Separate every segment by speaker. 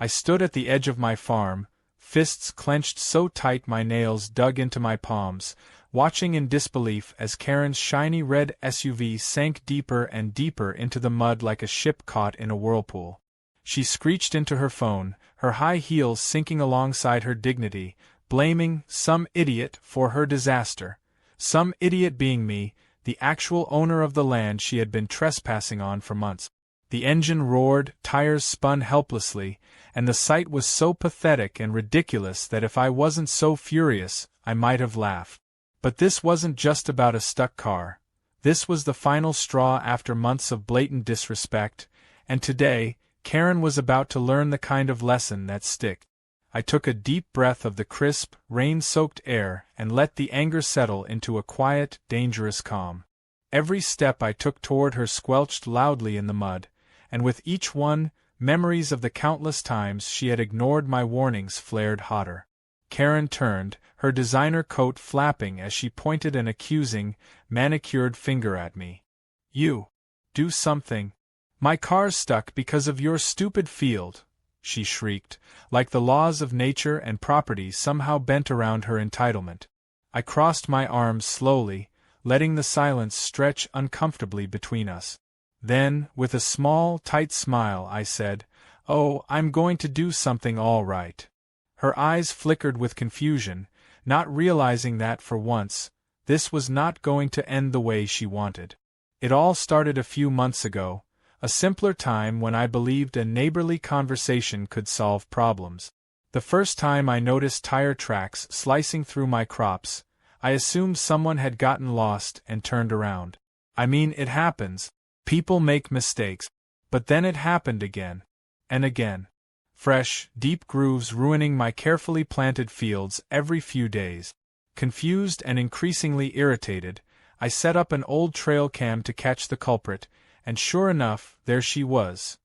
Speaker 1: I stood at the edge of my farm, fists clenched so tight my nails dug into my palms, watching in disbelief as Karen's shiny red SUV sank deeper and deeper into the mud like a ship caught in a whirlpool. She screeched into her phone, her high heels sinking alongside her dignity, blaming some idiot for her disaster. Some idiot being me, the actual owner of the land she had been trespassing on for months. The engine roared, tires spun helplessly, and the sight was so pathetic and ridiculous that if I wasn't so furious, I might have laughed. But this wasn't just about a stuck car. This was the final straw after months of blatant disrespect, and today, Karen was about to learn the kind of lesson that sticks. I took a deep breath of the crisp, rain-soaked air and let the anger settle into a quiet, dangerous calm. Every step I took toward her squelched loudly in the mud, and with each one, memories of the countless times she had ignored my warnings flared hotter. Karen turned, her designer coat flapping as she pointed an accusing, manicured finger at me. "You! Do something! My car's stuck because of your stupid field!" she shrieked, like the laws of nature and property somehow bent around her entitlement. I crossed my arms slowly, letting the silence stretch uncomfortably between us. Then, with a small, tight smile, I said, "Oh, I'm going to do something all right." Her eyes flickered with confusion, not realizing that for once, this was not going to end the way she wanted. It all started a few months ago, a simpler time when I believed a neighborly conversation could solve problems. The first time I noticed tire tracks slicing through my crops, I assumed someone had gotten lost and turned around. I mean, it happens. People make mistakes. But then it happened again. And again. Fresh, deep grooves ruining my carefully planted fields every few days. Confused and increasingly irritated, I set up an old trail cam to catch the culprit, and sure enough, there she was.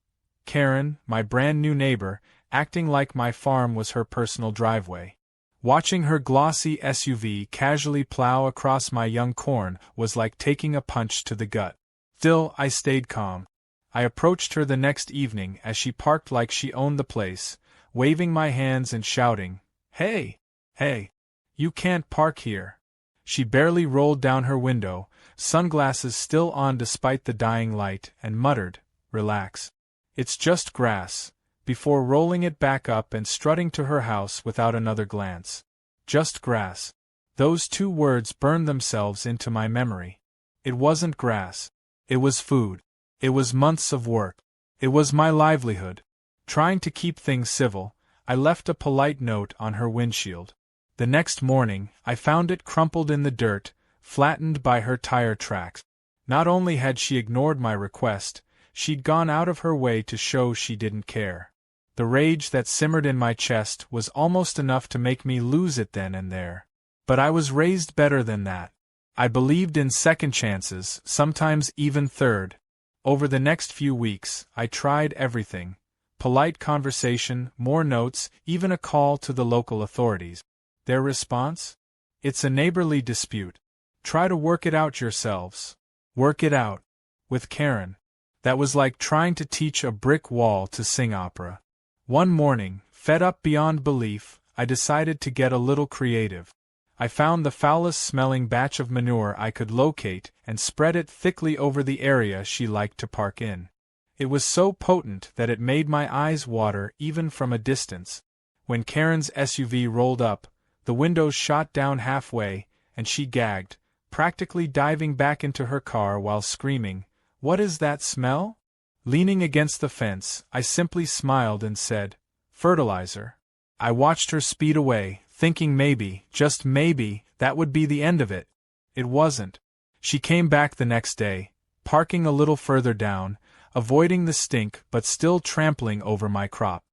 Speaker 1: Karen, my brand new neighbor, acting like my farm was her personal driveway. Watching her glossy SUV casually plow across my young corn was like taking a punch to the gut. Still, I stayed calm. I approached her the next evening as she parked like she owned the place, waving my hands and shouting, "Hey! Hey! You can't park here." She barely rolled down her window, sunglasses still on despite the dying light, and muttered, "Relax. It's just grass," before rolling it back up and strutting to her house without another glance. Just grass. Those two words burned themselves into my memory. It wasn't grass. It was food. It was months of work. It was my livelihood. Trying to keep things civil, I left a polite note on her windshield. The next morning, I found it crumpled in the dirt, flattened by her tire tracks. Not only had she ignored my request, she'd gone out of her way to show she didn't care. The rage that simmered in my chest was almost enough to make me lose it then and there. But I was raised better than that. I believed in second chances, sometimes even third. Over the next few weeks, I tried everything. Polite conversation, more notes, even a call to the local authorities. Their response? "It's a neighborly dispute. Try to work it out yourselves." Work it out. With Karen. That was like trying to teach a brick wall to sing opera. One morning, fed up beyond belief, I decided to get a little creative. I found the foulest-smelling batch of manure I could locate and spread it thickly over the area she liked to park in. It was so potent that it made my eyes water even from a distance. When Karen's SUV rolled up, the windows shot down halfway, and she gagged, practically diving back into her car while screaming, "What is that smell?" Leaning against the fence, I simply smiled and said, "Fertilizer." I watched her speed away, thinking maybe, just maybe, that would be the end of it. It wasn't. She came back the next day, parking a little further down, avoiding the stink but still trampling over my crop.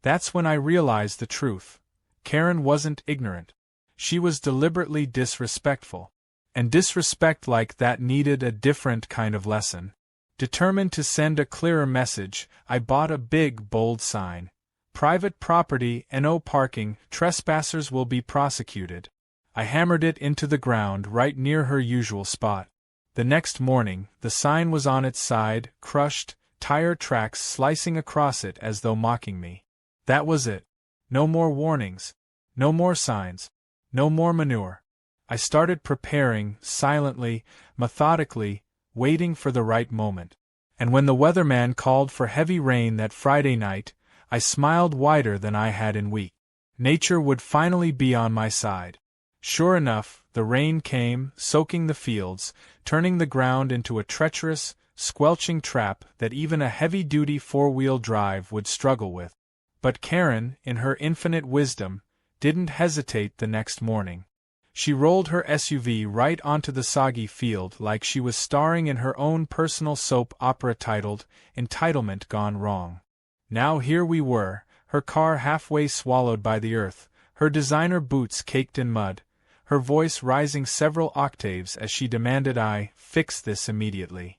Speaker 1: That's when I realized the truth. Karen wasn't ignorant. She was deliberately disrespectful. And disrespect like that needed a different kind of lesson. Determined to send a clearer message, I bought a big, bold sign. "Private property, NO parking, trespassers will be prosecuted." I hammered it into the ground right near her usual spot. The next morning, the sign was on its side, crushed, tire tracks slicing across it as though mocking me. That was it. No more warnings. No more signs. No more manure. I started preparing, silently, methodically, waiting for the right moment. And when the weatherman called for heavy rain that Friday night, I smiled wider than I had in weeks. Nature would finally be on my side. Sure enough, the rain came, soaking the fields, turning the ground into a treacherous, squelching trap that even a heavy-duty four-wheel drive would struggle with. But Karen, in her infinite wisdom, didn't hesitate the next morning. She rolled her SUV right onto the soggy field like she was starring in her own personal soap opera titled Entitlement Gone Wrong. Now here we were, her car halfway swallowed by the earth, her designer boots caked in mud, her voice rising several octaves as she demanded I fix this immediately.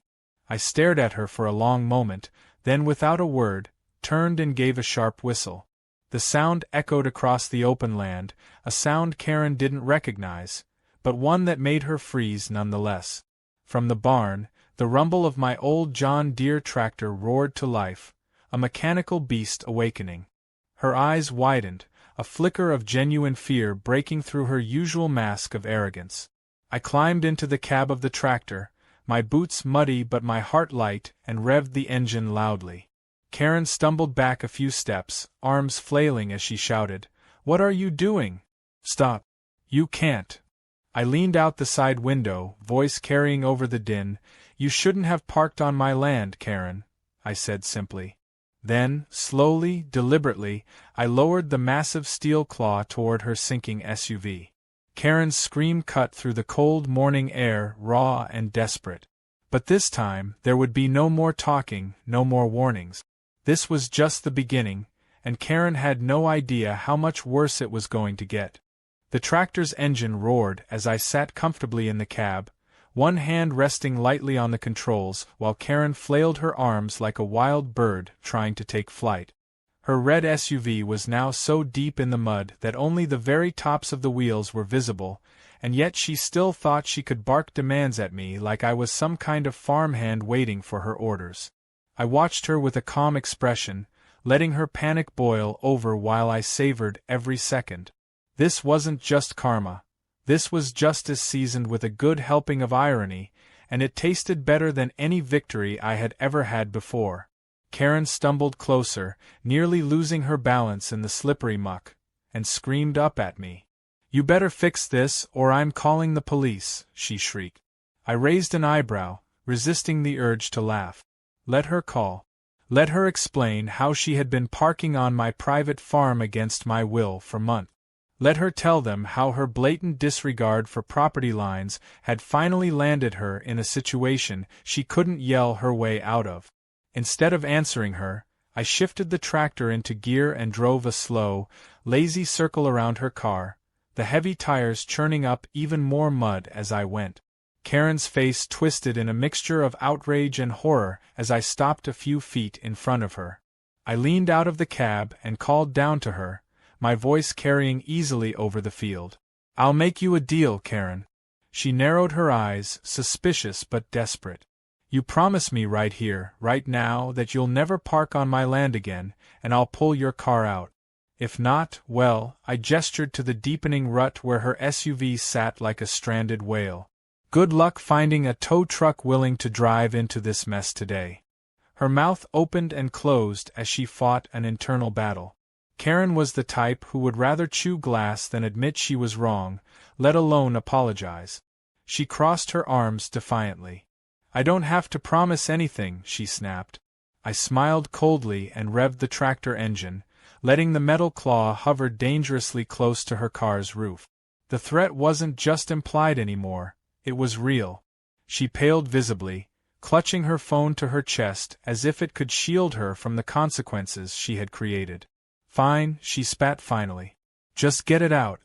Speaker 1: I stared at her for a long moment, then without a word, turned and gave a sharp whistle. The sound echoed across the open land, a sound Karen didn't recognize, but one that made her freeze nonetheless. From the barn, the rumble of my old John Deere tractor roared to life, a mechanical beast awakening. Her eyes widened, a flicker of genuine fear breaking through her usual mask of arrogance. I climbed into the cab of the tractor, my boots muddy but my heart light, and revved the engine loudly. Karen stumbled back a few steps, arms flailing as she shouted, "What are you doing? Stop! You can't!" I leaned out the side window, voice carrying over the din. "You shouldn't have parked on my land, Karen," I said simply. Then, slowly, deliberately, I lowered the massive steel claw toward her sinking SUV. Karen's scream cut through the cold morning air, raw and desperate. But this time, there would be no more talking, no more warnings. This was just the beginning, and Karen had no idea how much worse it was going to get. The tractor's engine roared as I sat comfortably in the cab, one hand resting lightly on the controls while Karen flailed her arms like a wild bird trying to take flight. Her red SUV was now so deep in the mud that only the very tops of the wheels were visible, and yet she still thought she could bark demands at me like I was some kind of farmhand waiting for her orders. I watched her with a calm expression, letting her panic boil over while I savored every second. This wasn't just karma. This was justice seasoned with a good helping of irony, and it tasted better than any victory I had ever had before. Karen stumbled closer, nearly losing her balance in the slippery muck, and screamed up at me. "You better fix this, or I'm calling the police," she shrieked. I raised an eyebrow, resisting the urge to laugh. Let her call. Let her explain how she had been parking on my private farm against my will for months. Let her tell them how her blatant disregard for property lines had finally landed her in a situation she couldn't yell her way out of. Instead of answering her, I shifted the tractor into gear and drove a slow, lazy circle around her car, the heavy tires churning up even more mud as I went. Karen's face twisted in a mixture of outrage and horror as I stopped a few feet in front of her. I leaned out of the cab and called down to her, my voice carrying easily over the field. "I'll make you a deal, Karen." She narrowed her eyes, suspicious but desperate. "You promise me right here, right now, that you'll never park on my land again, and I'll pull your car out. If not, well," I gestured to the deepening rut where her SUV sat like a stranded whale. "Good luck finding a tow truck willing to drive into this mess today." Her mouth opened and closed as she fought an internal battle. Karen was the type who would rather chew glass than admit she was wrong, let alone apologize. She crossed her arms defiantly. "I don't have to promise anything," she snapped. I smiled coldly and revved the tractor engine, letting the metal claw hover dangerously close to her car's roof. The threat wasn't just implied anymore. It was real. She paled visibly, clutching her phone to her chest as if it could shield her from the consequences she had created. "Fine," she spat finally. "Just get it out."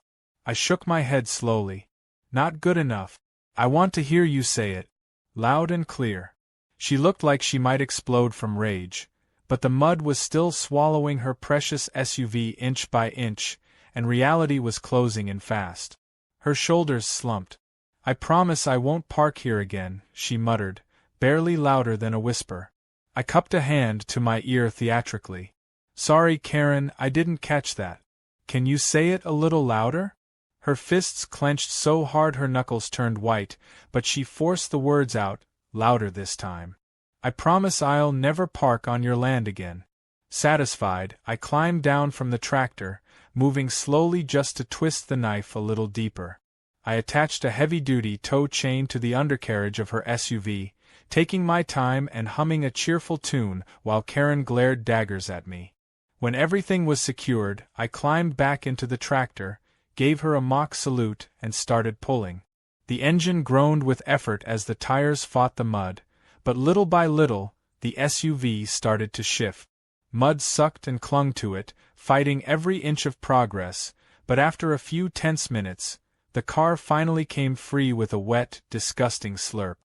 Speaker 1: I shook my head slowly. "Not good enough. I want to hear you say it. Loud and clear." She looked like she might explode from rage, but the mud was still swallowing her precious SUV inch by inch, and reality was closing in fast. Her shoulders slumped. "I promise I won't park here again," she muttered, barely louder than a whisper. I cupped a hand to my ear theatrically. Sorry, Karen, I didn't catch that. Can you say it a little louder? Her fists clenched so hard her knuckles turned white, but she forced the words out, louder this time. I promise I'll never park on your land again. Satisfied, I climbed down from the tractor, moving slowly just to twist the knife a little deeper. I attached a heavy-duty tow chain to the undercarriage of her SUV, taking my time and humming a cheerful tune while Karen glared daggers at me. When everything was secured, I climbed back into the tractor, gave her a mock salute, and started pulling. The engine groaned with effort as the tires fought the mud, but little by little, the SUV started to shift. Mud sucked and clung to it, fighting every inch of progress, but after a few tense minutes, the car finally came free with a wet, disgusting slurp.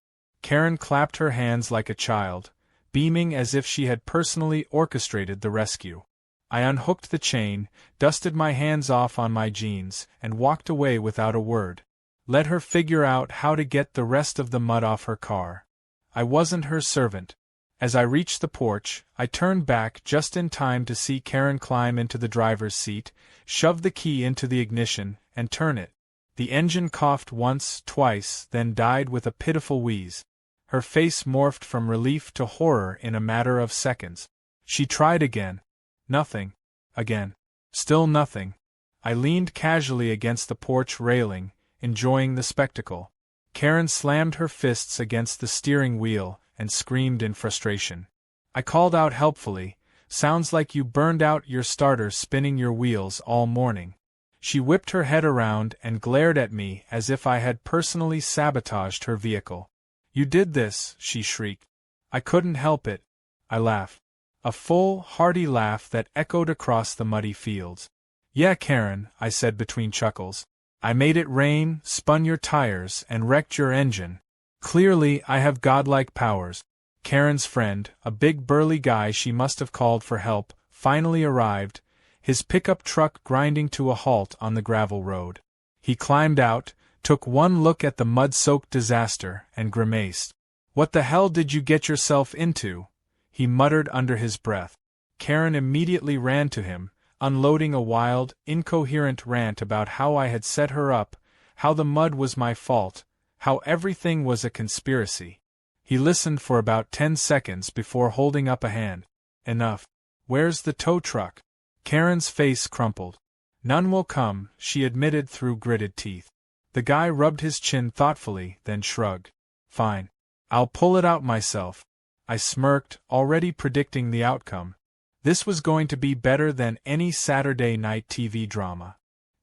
Speaker 1: Karen clapped her hands like a child, beaming as if she had personally orchestrated the rescue. I unhooked the chain, dusted my hands off on my jeans, and walked away without a word. Let her figure out how to get the rest of the mud off her car. I wasn't her servant. As I reached the porch, I turned back just in time to see Karen climb into the driver's seat, shove the key into the ignition, and turn it. The engine coughed once, twice, then died with a pitiful wheeze. Her face morphed from relief to horror in a matter of seconds. She tried again. Nothing. Again. Still nothing. I leaned casually against the porch railing, enjoying the spectacle. Karen slammed her fists against the steering wheel and screamed in frustration. I called out helpfully, "Sounds like you burned out your starter spinning your wheels all morning." She whipped her head around and glared at me as if I had personally sabotaged her vehicle. "You did this," she shrieked. "I couldn't help it." I laughed. A full, hearty laugh that echoed across the muddy fields. "Yeah, Karen," I said between chuckles. "I made it rain, spun your tires, and wrecked your engine. Clearly, I have godlike powers." Karen's friend, a big burly guy she must have called for help, finally arrived, his pickup truck grinding to a halt on the gravel road. He climbed out, took one look at the mud-soaked disaster, and grimaced. "What the hell did you get yourself into?" he muttered under his breath. Karen immediately ran to him, unloading a wild, incoherent rant about how I had set her up, how the mud was my fault, how everything was a conspiracy. He listened for about 10 seconds before holding up a hand. "Enough. Where's the tow truck?" Karen's face crumpled. "None will come," she admitted through gritted teeth. The guy rubbed his chin thoughtfully, then shrugged. "Fine. I'll pull it out myself." I smirked, already predicting the outcome. This was going to be better than any Saturday night TV drama.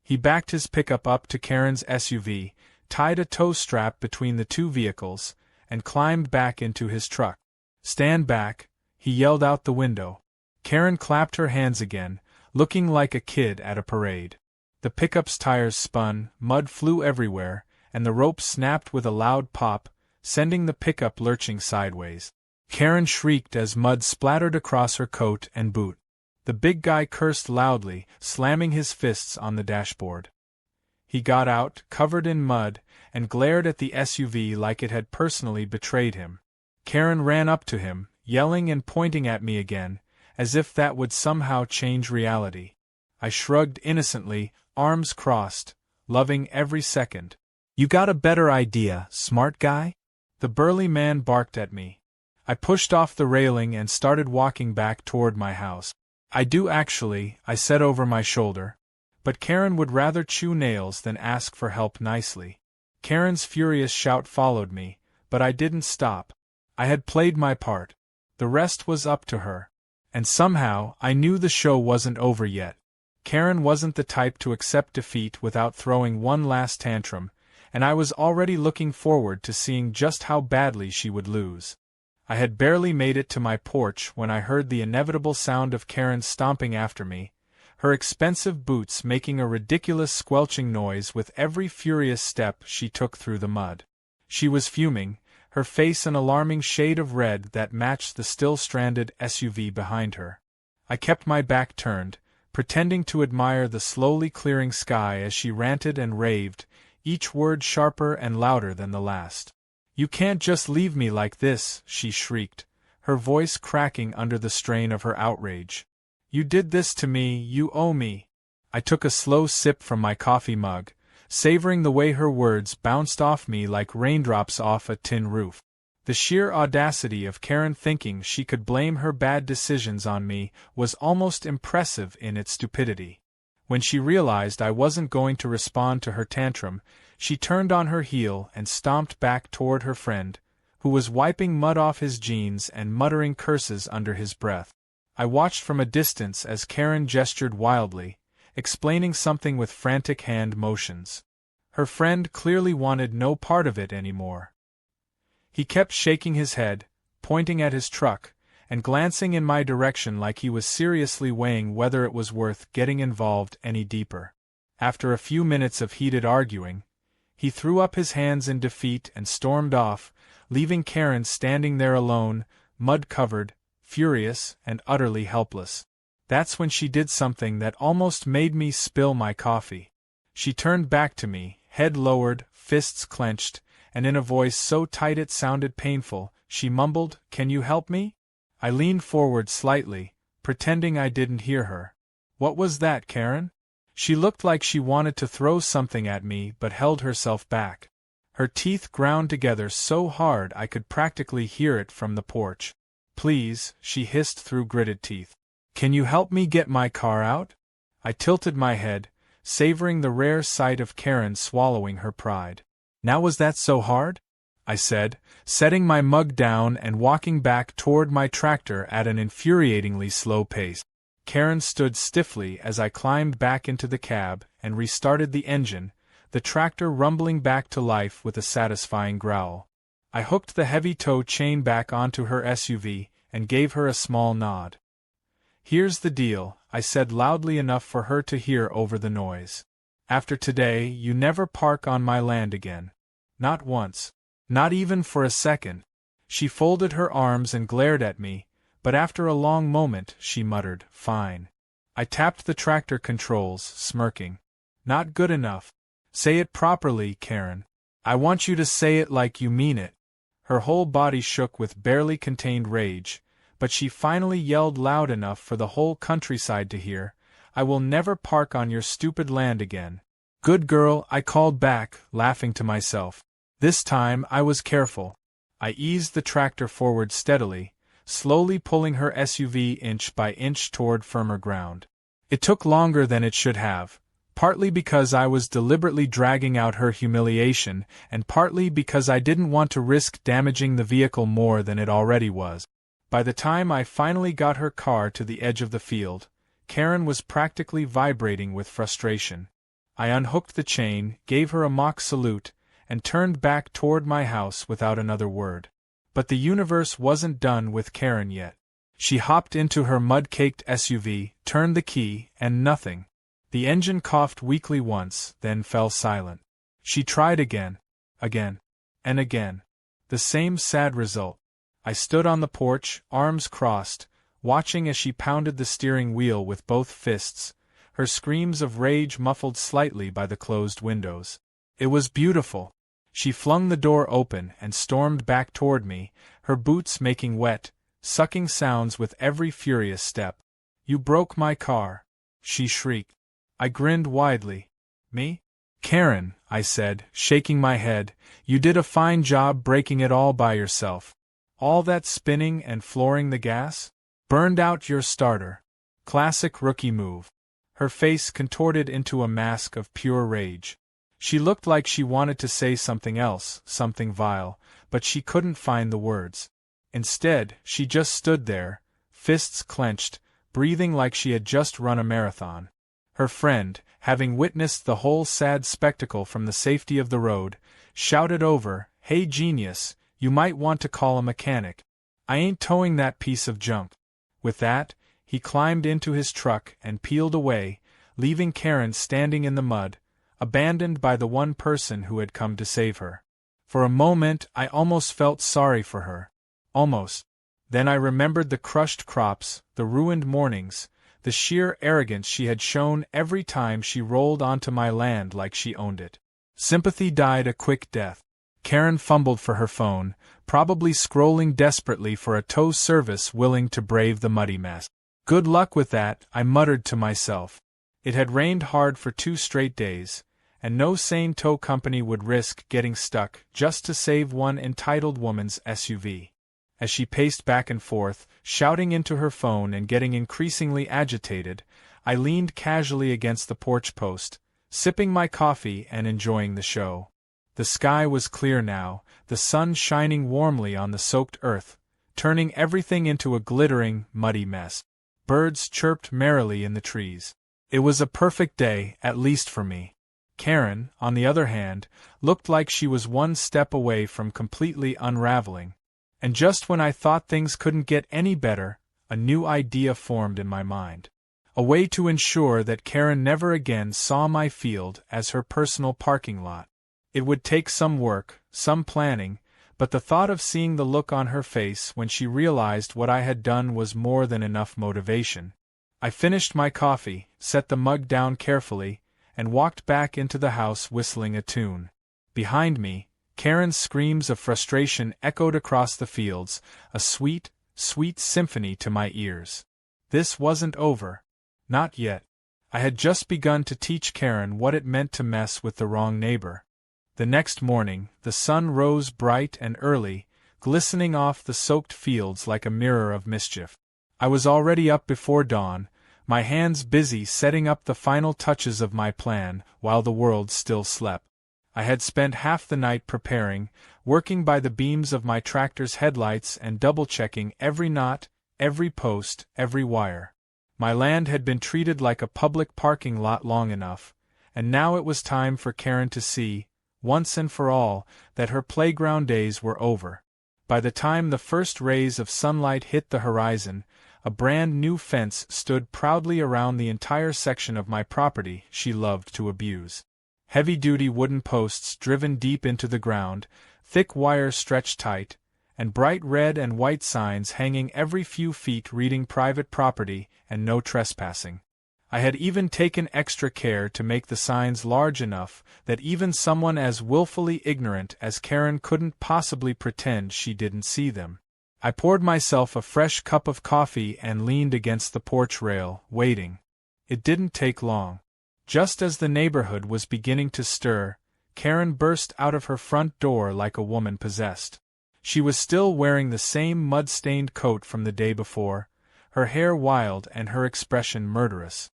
Speaker 1: He backed his pickup up to Karen's SUV, tied a tow strap between the two vehicles, and climbed back into his truck. "Stand back," he yelled out the window. Karen clapped her hands again, looking like a kid at a parade. The pickup's tires spun, mud flew everywhere, and the rope snapped with a loud pop, sending the pickup lurching sideways. Karen shrieked as mud splattered across her coat and boot. The big guy cursed loudly, slamming his fists on the dashboard. He got out, covered in mud, and glared at the SUV like it had personally betrayed him. Karen ran up to him, yelling and pointing at me again, as if that would somehow change reality. I shrugged innocently, arms crossed, loving every second. "You got a better idea, smart guy?" The burly man barked at me. I pushed off the railing and started walking back toward my house. "I do actually," I said over my shoulder. But Karen would rather chew nails than ask for help nicely. Karen's furious shout followed me, but I didn't stop. I had played my part. The rest was up to her. And somehow, I knew the show wasn't over yet. Karen wasn't the type to accept defeat without throwing one last tantrum, and I was already looking forward to seeing just how badly she would lose. I had barely made it to my porch when I heard the inevitable sound of Karen stomping after me, her expensive boots making a ridiculous squelching noise with every furious step she took through the mud. She was fuming, her face an alarming shade of red that matched the still stranded SUV behind her. I kept my back turned, pretending to admire the slowly clearing sky as she ranted and raved, each word sharper and louder than the last. "You can't just leave me like this," she shrieked, her voice cracking under the strain of her outrage. You did this to me, you owe me. I took a slow sip from my coffee mug, savoring the way her words bounced off me like raindrops off a tin roof. The sheer audacity of Karen thinking she could blame her bad decisions on me was almost impressive in its stupidity. When she realized I wasn't going to respond to her tantrum, she turned on her heel and stomped back toward her friend, who was wiping mud off his jeans and muttering curses under his breath. I watched from a distance as Karen gestured wildly, explaining something with frantic hand motions. Her friend clearly wanted no part of it anymore. He kept shaking his head, pointing at his truck, and glancing in my direction like he was seriously weighing whether it was worth getting involved any deeper. After a few minutes of heated arguing, he threw up his hands in defeat and stormed off, leaving Karen standing there alone, mud-covered, furious, and utterly helpless. That's when she did something that almost made me spill my coffee. She turned back to me, head lowered, fists clenched, and in a voice so tight it sounded painful, she mumbled, "Can you help me?" I leaned forward slightly, pretending I didn't hear her. "What was that, Karen?" She looked like she wanted to throw something at me but held herself back. Her teeth ground together so hard I could practically hear it from the porch. "Please," she hissed through gritted teeth. "Can you help me get my car out?" I tilted my head, savoring the rare sight of Karen swallowing her pride. "Now was that so hard?" I said, setting my mug down and walking back toward my tractor at an infuriatingly slow pace. Karen stood stiffly as I climbed back into the cab and restarted the engine, the tractor rumbling back to life with a satisfying growl. I hooked the heavy tow chain back onto her SUV and gave her a small nod. "Here's the deal," I said loudly enough for her to hear over the noise. "After today, you never park on my land again. Not once. Not even for a second." She folded her arms and glared at me, but after a long moment, she muttered, "Fine." I tapped the tractor controls, smirking. "Not good enough. Say it properly, Karen. I want you to say it like you mean it." Her whole body shook with barely contained rage, but she finally yelled loud enough for the whole countryside to hear, "I will never park on your stupid land again." "Good girl," I called back, laughing to myself. This time I was careful. I eased the tractor forward steadily, slowly pulling her SUV inch by inch toward firmer ground. It took longer than it should have, partly because I was deliberately dragging out her humiliation, and partly because I didn't want to risk damaging the vehicle more than it already was. By the time I finally got her car to the edge of the field, Karen was practically vibrating with frustration. I unhooked the chain, gave her a mock salute, and turned back toward my house without another word. But the universe wasn't done with Karen yet. She hopped into her mud-caked SUV, turned the key, and nothing. The engine coughed weakly once, then fell silent. She tried again, and again. The same sad result. I stood on the porch, arms crossed, watching as she pounded the steering wheel with both fists, her screams of rage muffled slightly by the closed windows. It was beautiful. She flung the door open and stormed back toward me, her boots making wet, sucking sounds with every furious step. "You broke my car," she shrieked. I grinned widely. "Me?" "Karen," I said, shaking my head, "you did a fine job breaking it all by yourself. All that spinning and flooring the gas? Burned out your starter. Classic rookie move." Her face contorted into a mask of pure rage. She looked like she wanted to say something else, something vile, but she couldn't find the words. Instead, she just stood there, fists clenched, breathing like she had just run a marathon. Her friend, having witnessed the whole sad spectacle from the safety of the road, shouted over, "Hey genius, you might want to call a mechanic. I ain't towing that piece of junk." With that, he climbed into his truck and peeled away, leaving Karen standing in the mud, abandoned by the one person who had come to save her. For a moment I almost felt sorry for her. Almost. Then I remembered the crushed crops, the ruined mornings, the sheer arrogance she had shown every time she rolled onto my land like she owned it. Sympathy died a quick death. Karen fumbled for her phone, probably scrolling desperately for a tow service willing to brave the muddy mess. Good luck with that, I muttered to myself. It had rained hard for 2 straight days, and no sane tow company would risk getting stuck just to save one entitled woman's SUV. As she paced back and forth, shouting into her phone and getting increasingly agitated, I leaned casually against the porch post, sipping my coffee and enjoying the show. The sky was clear now, the sun shining warmly on the soaked earth, turning everything into a glittering, muddy mess. Birds chirped merrily in the trees. It was a perfect day, at least for me. Karen, on the other hand, looked like she was one step away from completely unraveling. And just when I thought things couldn't get any better, a new idea formed in my mind. A way to ensure that Karen never again saw my field as her personal parking lot. It would take some work, some planning, but the thought of seeing the look on her face when she realized what I had done was more than enough motivation. I finished my coffee, set the mug down carefully, and walked back into the house whistling a tune. Behind me, Karen's screams of frustration echoed across the fields, a sweet, sweet symphony to my ears. This wasn't over. Not yet. I had just begun to teach Karen what it meant to mess with the wrong neighbor. The next morning, the sun rose bright and early, glistening off the soaked fields like a mirror of mischief. I was already up before dawn, my hands busy setting up the final touches of my plan, while the world still slept. I had spent half the night preparing, working by the beams of my tractor's headlights and double-checking every knot, every post, every wire. My land had been treated like a public parking lot long enough, and now it was time for Karen to see, once and for all, that her playground days were over. By the time the first rays of sunlight hit the horizon, a brand new fence stood proudly around the entire section of my property she loved to abuse. Heavy-duty wooden posts driven deep into the ground, thick wires stretched tight, and bright red and white signs hanging every few feet reading private property and no trespassing. I had even taken extra care to make the signs large enough that even someone as willfully ignorant as Karen couldn't possibly pretend she didn't see them. I poured myself a fresh cup of coffee and leaned against the porch rail, waiting. It didn't take long. Just as the neighborhood was beginning to stir, Karen burst out of her front door like a woman possessed. She was still wearing the same mud-stained coat from the day before, her hair wild and her expression murderous.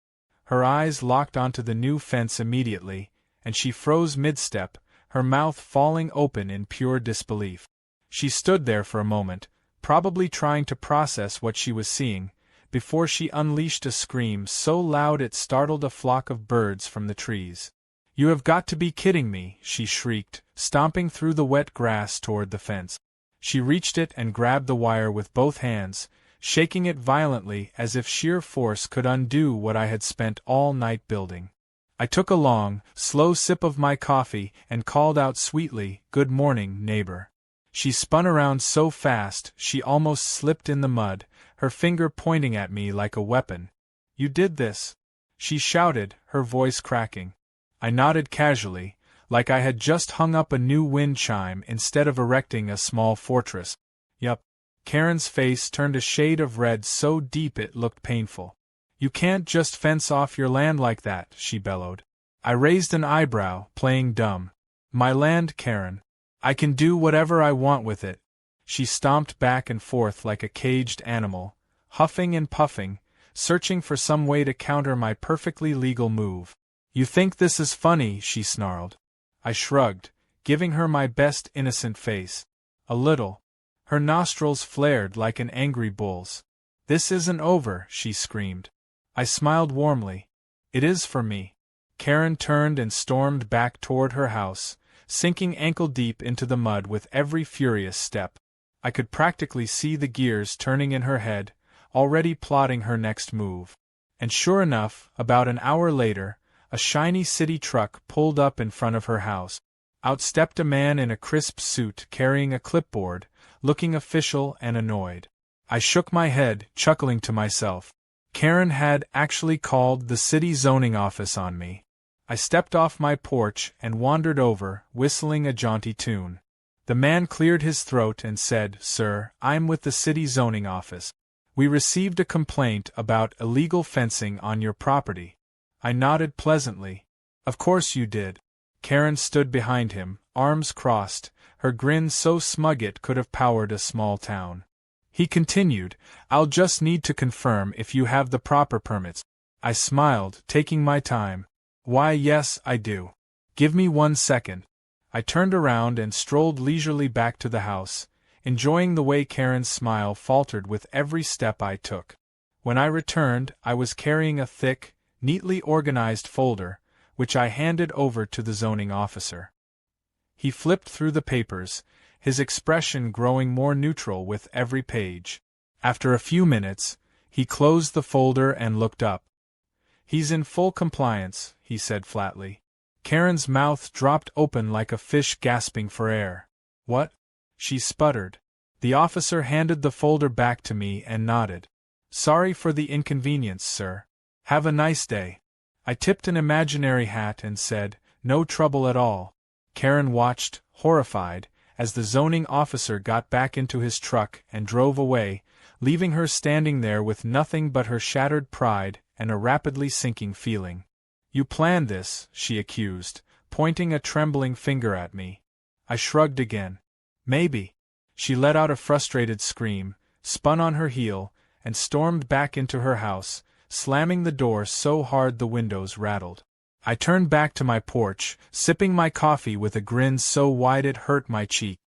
Speaker 1: Her eyes locked onto the new fence immediately, and she froze mid-step, her mouth falling open in pure disbelief. She stood there for a moment, probably trying to process what she was seeing, before she unleashed a scream so loud it startled a flock of birds from the trees. "You have got to be kidding me," she shrieked, stomping through the wet grass toward the fence. She reached it and grabbed the wire with both hands, shaking it violently as if sheer force could undo what I had spent all night building. I took a long, slow sip of my coffee and called out sweetly, "Good morning, neighbor." She spun around so fast she almost slipped in the mud, her finger pointing at me like a weapon. "You did this?" she shouted, her voice cracking. I nodded casually, like I had just hung up a new wind chime instead of erecting a small fortress. "Yup." Karen's face turned a shade of red so deep it looked painful. "You can't just fence off your land like that," she bellowed. I raised an eyebrow, playing dumb. "My land, Karen. I can do whatever I want with it." She stomped back and forth like a caged animal, huffing and puffing, searching for some way to counter my perfectly legal move. "You think this is funny," she snarled. I shrugged, giving her my best innocent face. "A little." Her nostrils flared like an angry bull's. "This isn't over," she screamed. I smiled warmly. "It is for me." Karen turned and stormed back toward her house, sinking ankle-deep into the mud with every furious step. I could practically see the gears turning in her head, already plotting her next move. And sure enough, about an hour later, a shiny city truck pulled up in front of her house. Out stepped a man in a crisp suit carrying a clipboard, looking official and annoyed. I shook my head, chuckling to myself. Karen had actually called the city zoning office on me. I stepped off my porch and wandered over, whistling a jaunty tune. The man cleared his throat and said, "Sir, I'm with the city zoning office. We received a complaint about illegal fencing on your property. I nodded pleasantly. Of course you did. Karen stood behind him, arms crossed, her grin so smug it could have powered a small town. He continued, I'll just need to confirm if you have the proper permits. I smiled, taking my time. Why, yes, I do. Give me 1 second. I turned around and strolled leisurely back to the house, enjoying the way Karen's smile faltered with every step I took. When I returned, I was carrying a thick, neatly organized folder, which I handed over to the zoning officer. He flipped through the papers, his expression growing more neutral with every page. After a few minutes, he closed the folder and looked up. He's in full compliance, he said flatly. Karen's mouth dropped open like a fish gasping for air. What? She sputtered. The officer handed the folder back to me and nodded. Sorry for the inconvenience, sir. Have a nice day. I tipped an imaginary hat and said, No trouble at all. Karen watched, horrified, as the zoning officer got back into his truck and drove away, leaving her standing there with nothing but her shattered pride and a rapidly sinking feeling. You planned this, she accused, pointing a trembling finger at me. I shrugged again. Maybe. She let out a frustrated scream, spun on her heel, and stormed back into her house, slamming the door so hard the windows rattled. I turned back to my porch, sipping my coffee with a grin so wide it hurt my cheek.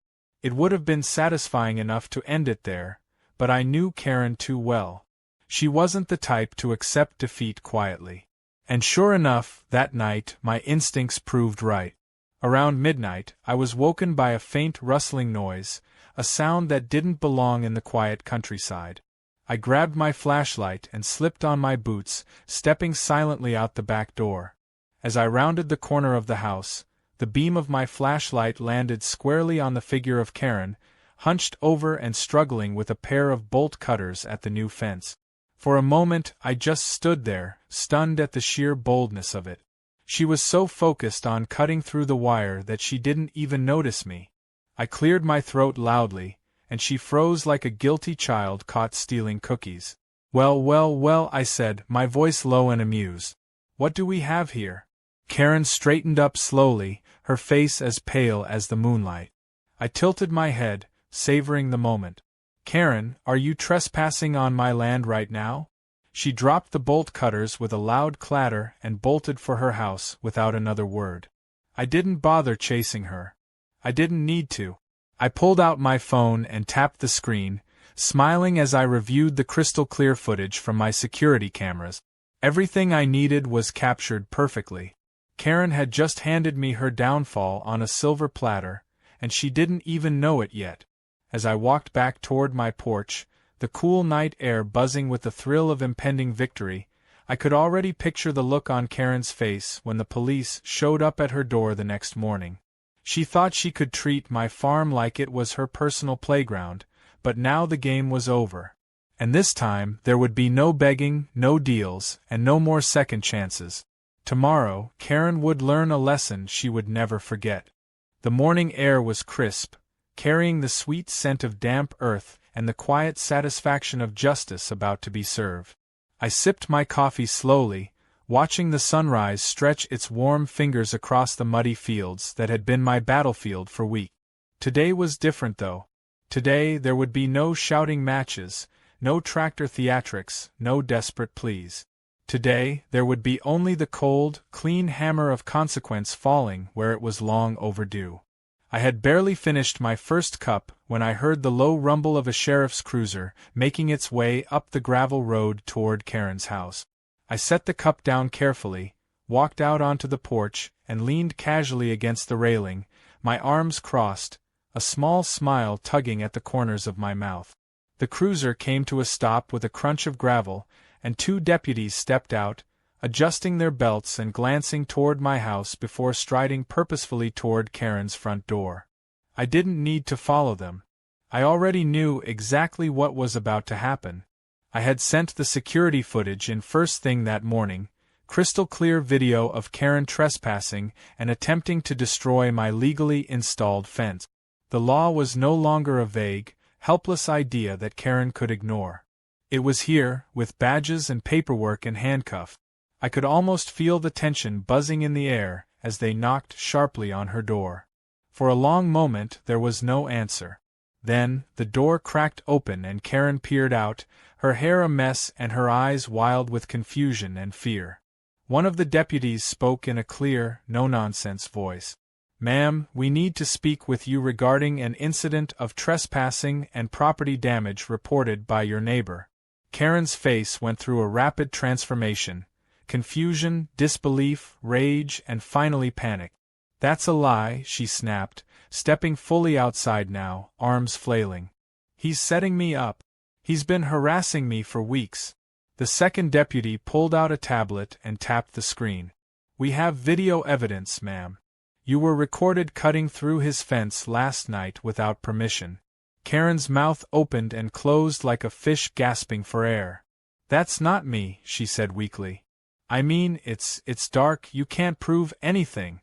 Speaker 1: It would have been satisfying enough to end it there, but I knew Karen too well. She wasn't the type to accept defeat quietly. And sure enough, that night, my instincts proved right. Around midnight, I was woken by a faint rustling noise, a sound that didn't belong in the quiet countryside. I grabbed my flashlight and slipped on my boots, stepping silently out the back door. As I rounded the corner of the house, the beam of my flashlight landed squarely on the figure of Karen, hunched over and struggling with a pair of bolt cutters at the new fence. For a moment I just stood there, stunned at the sheer boldness of it. She was so focused on cutting through the wire that she didn't even notice me. I cleared my throat loudly, and she froze like a guilty child caught stealing cookies. Well, well, well, I said, my voice low and amused. What do we have here? Karen straightened up slowly, her face as pale as the moonlight. I tilted my head, savoring the moment. Karen, are you trespassing on my land right now? She dropped the bolt cutters with a loud clatter and bolted for her house without another word. I didn't bother chasing her. I didn't need to. I pulled out my phone and tapped the screen, smiling as I reviewed the crystal-clear footage from my security cameras. Everything I needed was captured perfectly. Karen had just handed me her downfall on a silver platter, and she didn't even know it yet. As I walked back toward my porch, the cool night air buzzing with the thrill of impending victory, I could already picture the look on Karen's face when the police showed up at her door the next morning. She thought she could treat my farm like it was her personal playground, but now the game was over. And this time, there would be no begging, no deals, and no more second chances. Tomorrow, Karen would learn a lesson she would never forget. The morning air was crisp, carrying the sweet scent of damp earth and the quiet satisfaction of justice about to be served. I sipped my coffee slowly, watching the sunrise stretch its warm fingers across the muddy fields that had been my battlefield for weeks. Today was different though. Today there would be no shouting matches, no tractor theatrics, no desperate pleas. Today there would be only the cold, clean hammer of consequence falling where it was long overdue. I had barely finished my first cup when I heard the low rumble of a sheriff's cruiser making its way up the gravel road toward Karen's house. I set the cup down carefully, walked out onto the porch, and leaned casually against the railing, my arms crossed, a small smile tugging at the corners of my mouth. The cruiser came to a stop with a crunch of gravel, and 2 deputies stepped out, adjusting their belts and glancing toward my house before striding purposefully toward Karen's front door. I didn't need to follow them. I already knew exactly what was about to happen. I had sent the security footage in first thing that morning, crystal-clear video of Karen trespassing and attempting to destroy my legally installed fence. The law was no longer a vague, helpless idea that Karen could ignore. It was here, with badges and paperwork and handcuffs. I could almost feel the tension buzzing in the air as they knocked sharply on her door. For a long moment there was no answer. Then, the door cracked open and Karen peered out, her hair a mess and her eyes wild with confusion and fear. One of the deputies spoke in a clear, no-nonsense voice. "Ma'am, we need to speak with you regarding an incident of trespassing and property damage reported by your neighbor." Karen's face went through a rapid transformation. Confusion, disbelief, rage, and finally panic. "That's a lie," she snapped, stepping fully outside now, arms flailing. "He's setting me up. He's been harassing me for weeks." The second deputy pulled out a tablet and tapped the screen. "We have video evidence, ma'am. You were recorded cutting through his fence last night without permission." Karen's mouth opened and closed like a fish gasping for air. "That's not me," she said weakly. "I mean, it's dark, you can't prove anything."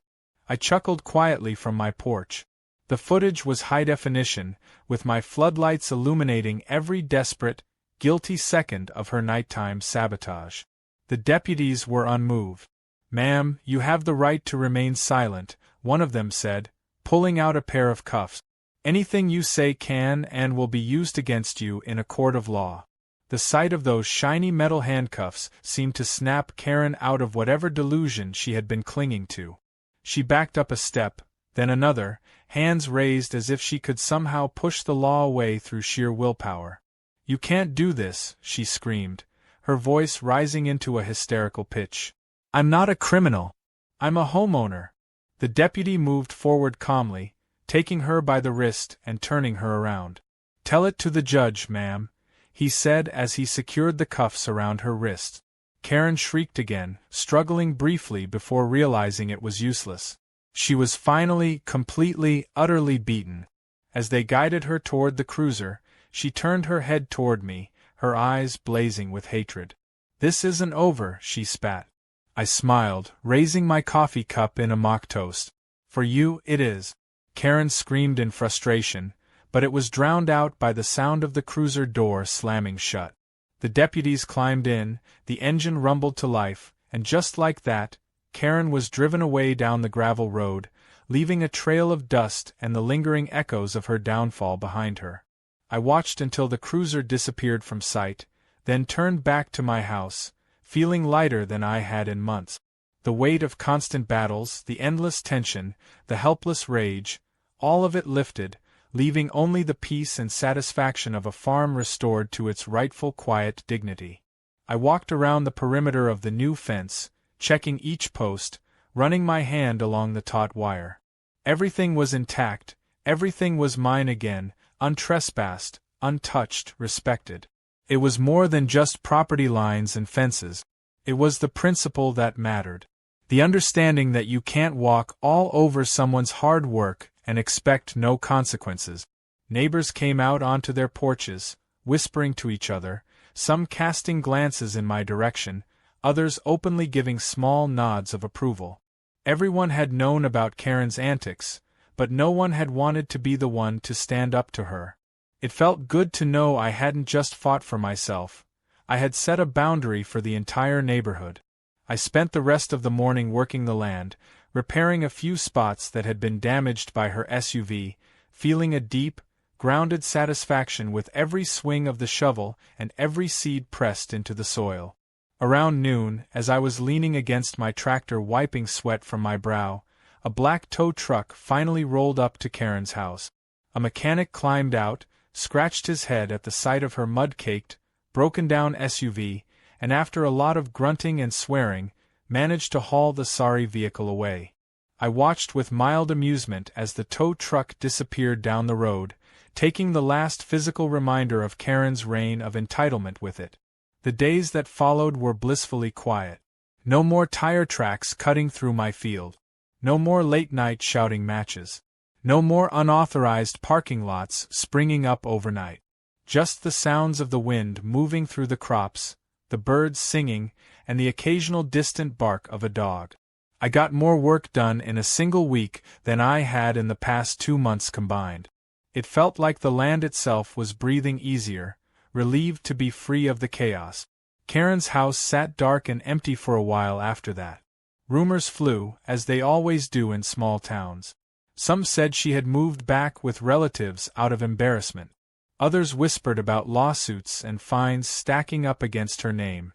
Speaker 1: I chuckled quietly from my porch. The footage was high definition, with my floodlights illuminating every desperate, guilty second of her nighttime sabotage. The deputies were unmoved. "Ma'am, you have the right to remain silent," one of them said, pulling out a pair of cuffs. "Anything you say can and will be used against you in a court of law." The sight of those shiny metal handcuffs seemed to snap Karen out of whatever delusion she had been clinging to. She backed up a step, then another, hands raised as if she could somehow push the law away through sheer willpower. "You can't do this," she screamed, her voice rising into a hysterical pitch. "I'm not a criminal. I'm a homeowner." The deputy moved forward calmly, taking her by the wrist and turning her around. "Tell it to the judge, ma'am," he said as he secured the cuffs around her wrists. Karen shrieked again, struggling briefly before realizing it was useless. She was finally, completely, utterly beaten. As they guided her toward the cruiser, she turned her head toward me, her eyes blazing with hatred. "This isn't over," she spat. I smiled, raising my coffee cup in a mock toast. "For you, it is." Karen screamed in frustration, but it was drowned out by the sound of the cruiser door slamming shut. The deputies climbed in, the engine rumbled to life, and just like that, Karen was driven away down the gravel road, leaving a trail of dust and the lingering echoes of her downfall behind her. I watched until the cruiser disappeared from sight, then turned back to my house, feeling lighter than I had in months. The weight of constant battles, the endless tension, the helpless rage, all of it lifted, leaving only the peace and satisfaction of a farm restored to its rightful quiet dignity. I walked around the perimeter of the new fence, checking each post, running my hand along the taut wire. Everything was intact, everything was mine again, untrespassed, untouched, respected. It was more than just property lines and fences. It was the principle that mattered. The understanding that you can't walk all over someone's hard work and expect no consequences. Neighbors came out onto their porches, whispering to each other, some casting glances in my direction, others openly giving small nods of approval. Everyone had known about Karen's antics, but no one had wanted to be the one to stand up to her. It felt good to know I hadn't just fought for myself. I had set a boundary for the entire neighborhood. I spent the rest of the morning working the land, repairing a few spots that had been damaged by her SUV, feeling a deep, grounded satisfaction with every swing of the shovel and every seed pressed into the soil. Around noon, as I was leaning against my tractor wiping sweat from my brow, a black tow truck finally rolled up to Karen's house. A mechanic climbed out, scratched his head at the sight of her mud-caked, broken-down SUV, and after a lot of grunting and swearing, managed to haul the sorry vehicle away. I watched with mild amusement as the tow truck disappeared down the road, taking the last physical reminder of Karen's reign of entitlement with it. The days that followed were blissfully quiet. No more tire tracks cutting through my field. No more late-night shouting matches. No more unauthorized parking lots springing up overnight. Just the sounds of the wind moving through the crops, the birds singing, and the occasional distant bark of a dog. I got more work done in a single week than I had in the past 2 months combined. It felt like the land itself was breathing easier, relieved to be free of the chaos. Karen's house sat dark and empty for a while after that. Rumors flew, as they always do in small towns. Some said she had moved back with relatives out of embarrassment. Others whispered about lawsuits and fines stacking up against her name.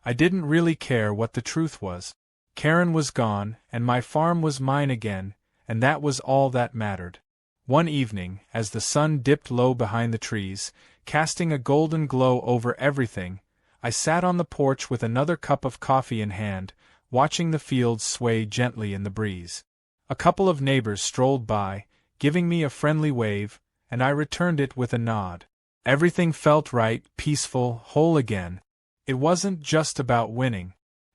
Speaker 1: I didn't really care what the truth was. Karen was gone, and my farm was mine again, and that was all that mattered. One evening, as the sun dipped low behind the trees, casting a golden glow over everything, I sat on the porch with another cup of coffee in hand, watching the fields sway gently in the breeze. A couple of neighbors strolled by, giving me a friendly wave, and I returned it with a nod. Everything felt right, peaceful, whole again. It wasn't just about winning.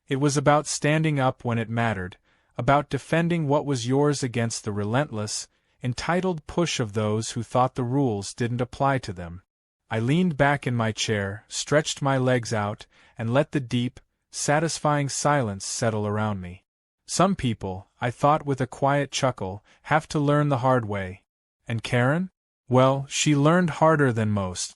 Speaker 1: It was about standing up when it mattered, about defending what was yours against the relentless, entitled push of those who thought the rules didn't apply to them. I leaned back in my chair, stretched my legs out, and let the deep, satisfying silence settle around me. Some people, I thought with a quiet chuckle, have to learn the hard way. And Karen? Well, she learned harder than most.